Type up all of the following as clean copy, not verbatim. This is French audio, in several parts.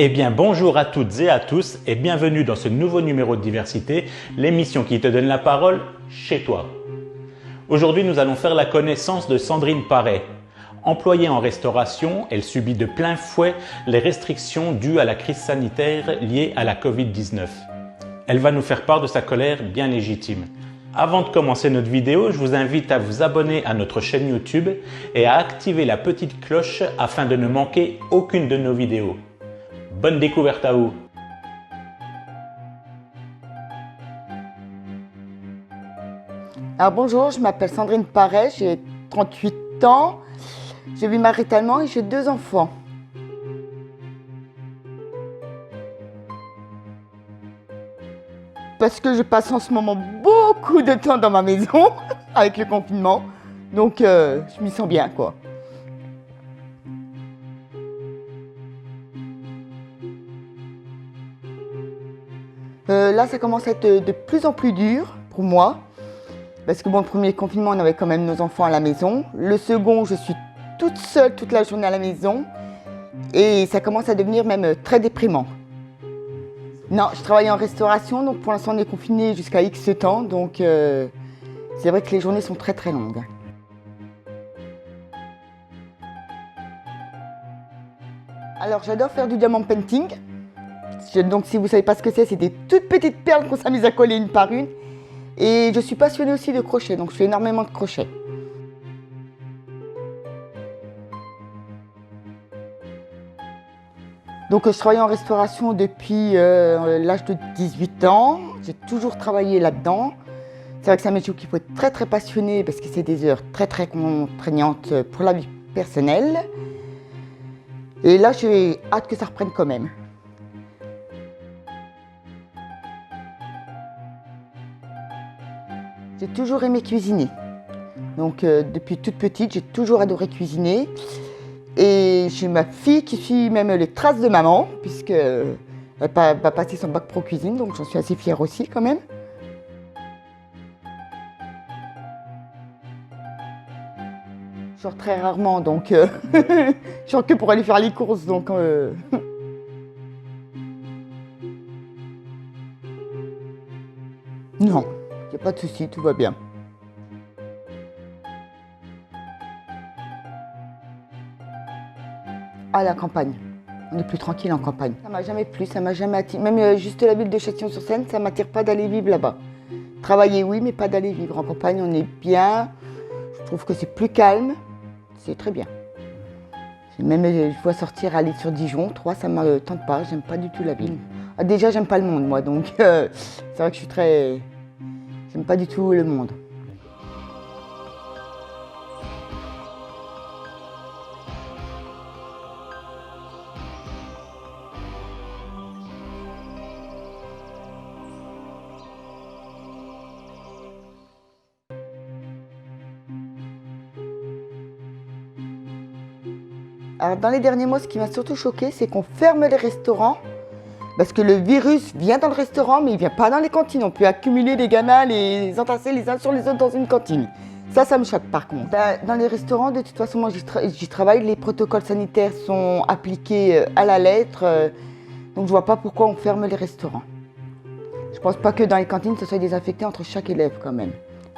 Eh bien bonjour à toutes et à tous et bienvenue dans ce nouveau numéro de Diversité, l'émission qui te donne la parole chez toi. Aujourd'hui nous allons faire la connaissance de Sandrine Paré. Employée en restauration, elle subit de plein fouet les restrictions dues à la crise sanitaire liée à la Covid-19. Elle va nous faire part de sa colère bien légitime. Avant de commencer notre vidéo, je vous invite à vous abonner à notre chaîne YouTube et à activer la petite cloche afin de ne manquer aucune de nos vidéos. Bonne découverte à vous! Alors bonjour, je m'appelle Sandrine Paré, j'ai 38 ans, je vis maritalement et j'ai 2 enfants. Parce que je passe en ce moment beaucoup de temps dans ma maison avec le confinement, donc je m'y sens bien quoi. Là, ça commence à être de plus en plus dur pour moi. Parce que bon, le premier confinement, on avait quand même nos enfants à la maison. Le second, je suis toute seule toute la journée à la maison. Et ça commence à devenir même très déprimant. Non, je travaille en restauration, donc pour l'instant on est confiné jusqu'à X temps. Donc c'est vrai que les journées sont très très longues. Alors j'adore faire du diamant painting. Donc si vous ne savez pas ce que c'est des toutes petites perles qu'on s'amuse à coller une par une. Et je suis passionnée aussi de crochet, donc je fais énormément de crochet. Donc je travaille en restauration depuis l'âge de 18 ans. J'ai toujours travaillé là-dedans. C'est vrai que c'est un métier qu'il faut être très très passionné parce que c'est des heures très très contraignantes pour la vie personnelle. Et là j'ai hâte que ça reprenne quand même. J'ai toujours aimé cuisiner. Donc depuis toute petite, j'ai toujours adoré cuisiner. Et j'ai ma fille qui suit même les traces de maman, puisqu'elle va passer son bac pro cuisine, donc j'en suis assez fière aussi quand même. Je sors très rarement, donc je sors que pour aller faire les courses. Donc, non. Il n'y a pas de souci, tout va bien. À la campagne. On est plus tranquille en campagne. Ça m'a jamais plu, ça m'a jamais attiré. Même juste la ville de Châtillon-sur-Seine, ça m'attire pas d'aller vivre là-bas. Travailler, oui, mais pas d'aller vivre. En campagne, on est bien. Je trouve que c'est plus calme. C'est très bien. Même je vois sortir, aller sur Dijon, 3, ça ne me tente pas. J'aime pas du tout la ville. Ah, déjà, j'aime pas le monde, moi. Donc, c'est vrai que je suis très... J'aime pas du tout le monde. Alors dans les derniers mois, ce qui m'a surtout choqué, c'est qu'on ferme les restaurants. Parce que le virus vient dans le restaurant, mais il ne vient pas dans les cantines. On peut accumuler les gamins, les entasser les uns sur les autres dans une cantine. Ça me choque par contre. Dans les restaurants, de toute façon, moi j'y travaille. Les protocoles sanitaires sont appliqués à la lettre. Donc je ne vois pas pourquoi on ferme les restaurants. Je pense pas que dans les cantines, ce soit désinfecté entre chaque élève quand même.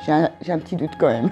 J'ai un petit doute quand même.